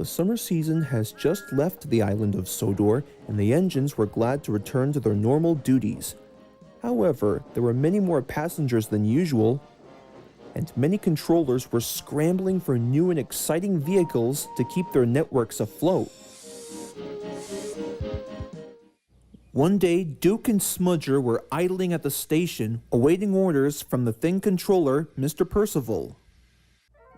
The summer season has just left the island of Sodor, and the engines were glad to return to their normal duties. However, there were many more passengers than usual, and many controllers were scrambling for new and exciting vehicles to keep their networks afloat. One day, Duke and Smudger were idling at the station, awaiting orders from the Thing controller, Mr. Percival.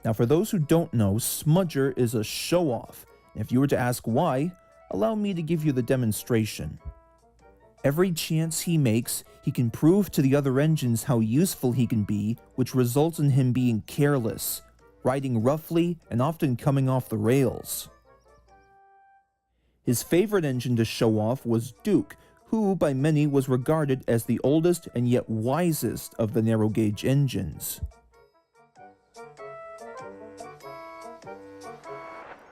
Now, for those who don't know, Smudger is a show-off. If you were to ask why, allow me to give you the demonstration. Every chance he makes, he can prove to the other engines how useful he can be, which results in him being careless, riding roughly, and often coming off the rails. His favorite engine to show off was Duke, who by many was regarded as the oldest and yet wisest of the narrow-gauge engines.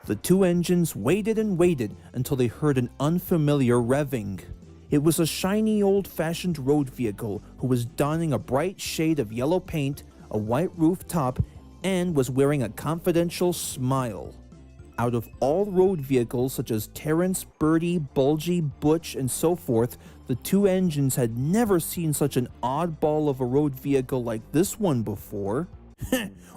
The two engines waited and waited until they heard an unfamiliar revving. It was a shiny old-fashioned road vehicle who was donning a bright shade of yellow paint, a white rooftop, and was wearing a confidential smile. Out of all road vehicles such as Terrence, Birdie, Bulgy, Butch, and so forth, the two engines had never seen such an oddball of a road vehicle like this one before.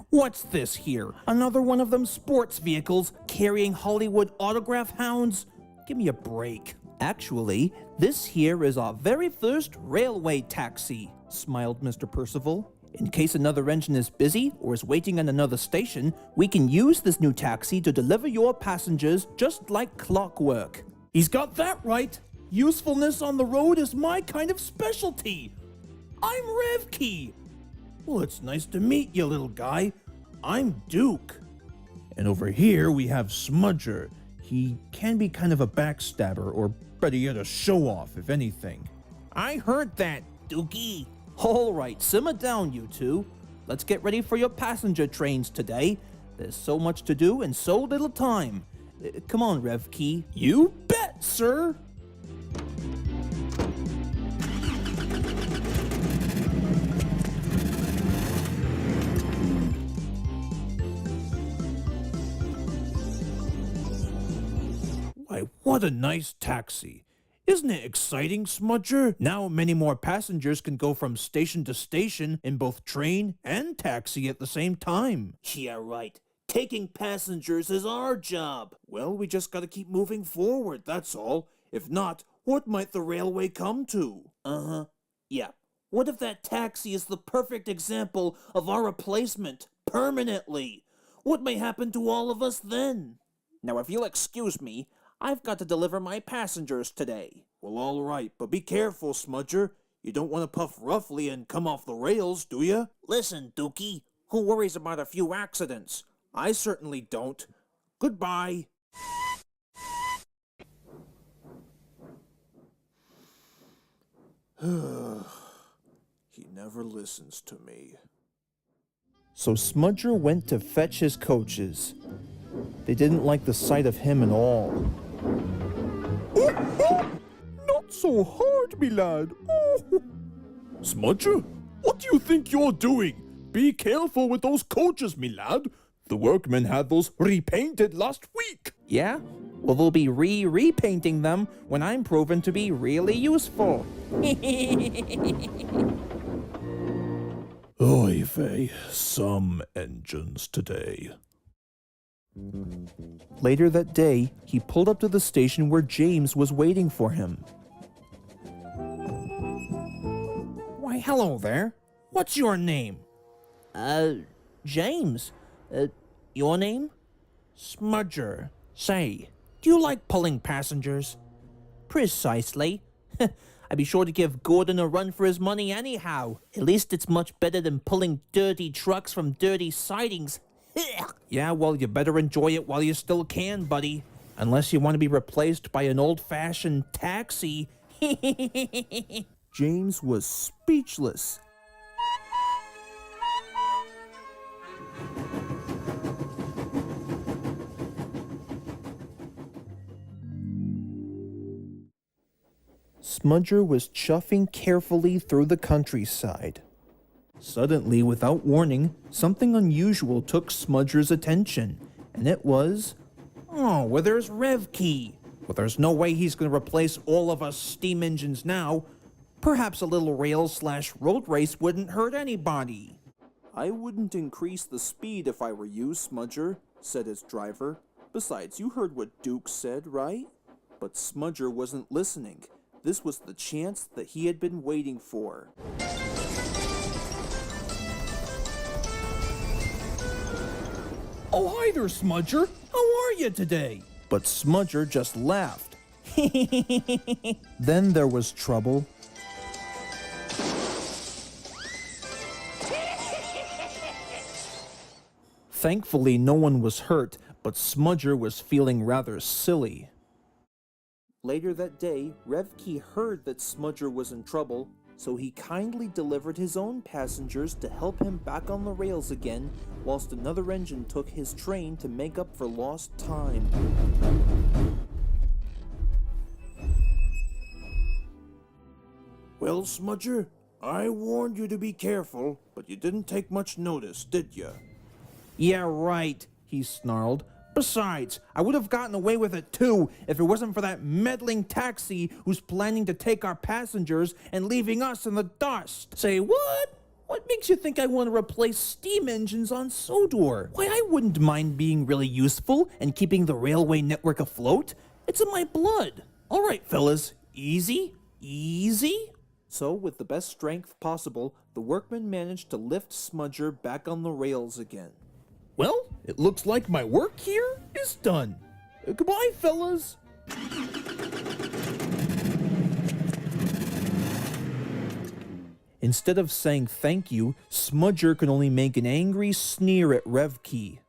What's this here? Another one of them sports vehicles carrying Hollywood autograph hounds? Give me a break. Actually, this here is our very first railway taxi, smiled Mr. Percival. In case another engine is busy or is waiting at another station, we can use this new taxi to deliver your passengers just like clockwork. He's got that right. Usefulness on the road is my kind of specialty. I'm Revkey. Well, it's nice to meet you, little guy. I'm Duke. And over here we have Smudger. He can be kind of a backstabber, or better yet, a show-off, if anything. I heard that, Dookie. All right, simmer down, you two. Let's get ready for your passenger trains today. There's so much to do and so little time. Come on, Revkey. You bet, sir. Why, what a nice taxi. Isn't it exciting, Smudger? Now many more passengers can go from station to station in both train and taxi at the same time. Yeah, right. Taking passengers is our job. Well, we just gotta keep moving forward, that's all. If not, what might the railway come to? Yeah. What if that taxi is the perfect example of our replacement, permanently? What may happen to all of us then? Now, if you'll excuse me, I've got to deliver my passengers today. Well, all right, but be careful, Smudger. You don't want to puff roughly and come off the rails, do you? Listen, Dookie, who worries about a few accidents? I certainly don't. Goodbye. He never listens to me. So Smudger went to fetch his coaches. They didn't like the sight of him at all. Not so hard, me lad. Smudger, what do you think you're doing? Be careful with those coaches, me lad. The workmen had those repainted last week. Yeah? Well, they'll be repainting them when I'm proven to be really useful. Oy vey, some engines today. Later that day, he pulled up to the station where James was waiting for him. Why, hello there. What's your name? James. Your name? Smudger. Say, do you like pulling passengers? Precisely. I'd be sure to give Gordon a run for his money anyhow. At least it's much better than pulling dirty trucks from dirty sidings. Yeah, well, you better enjoy it while you still can, buddy. Unless you want to be replaced by an old-fashioned taxi. James was speechless. Smudger was chuffing carefully through the countryside. Suddenly, without warning, something unusual took Smudger's attention, and it was Oh, well, there's Rev Key. Well, there's no way he's going to replace all of us steam engines now. Perhaps a little rail/road race wouldn't hurt anybody. I wouldn't increase the speed if I were you, Smudger, said his driver. Besides, you heard what Duke said, right? But Smudger wasn't listening. This was the chance that he had been waiting for. Oh, hi there, Smudger. How are you today? But Smudger just laughed. Then there was trouble. Thankfully, no one was hurt, but Smudger was feeling rather silly. Later that day, Revkey heard that Smudger was in trouble, so he kindly delivered his own passengers to help him back on the rails again, whilst another engine took his train to make up for lost time. Well, Smudger, I warned you to be careful, but you didn't take much notice, did you? Yeah, right, he snarled. Besides, I would have gotten away with it too if it wasn't for that meddling taxi who's planning to take our passengers and leaving us in the dust. Say what? What makes you think I want to replace steam engines on Sodor? Why, I wouldn't mind being really useful and keeping the railway network afloat. It's in my blood. All right, fellas, easy, easy. So, with the best strength possible, the workmen managed to lift Smudger back on the rails again. Well, it looks like my work here is done. Goodbye, fellas. Instead of saying thank you, Smudger could only make an angry sneer at Revkey.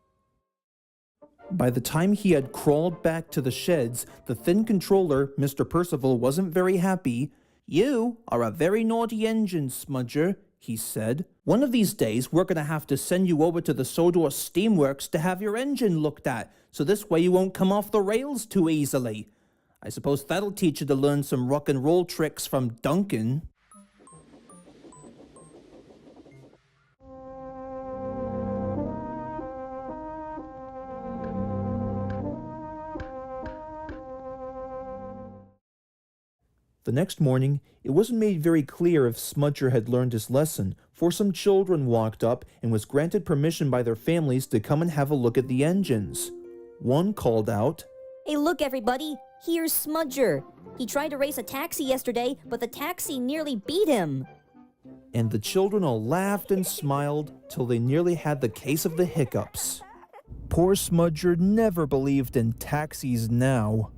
By the time he had crawled back to the sheds, the thin controller, Mr. Percival, wasn't very happy. You are a very naughty engine, Smudger, he said. One of these days, we're going to have to send you over to the Sodor Steamworks to have your engine looked at, so this way you won't come off the rails too easily. I suppose that'll teach you to learn some rock and roll tricks from Duncan. The next morning, it wasn't made very clear if Smudger had learned his lesson, for some children walked up and was granted permission by their families to come and have a look at the engines. One called out, "Hey, look, everybody! Here's Smudger! He tried to race a taxi yesterday, but the taxi nearly beat him!" And the children all laughed and smiled till they nearly had the case of the hiccups. Poor Smudger never believed in taxis now.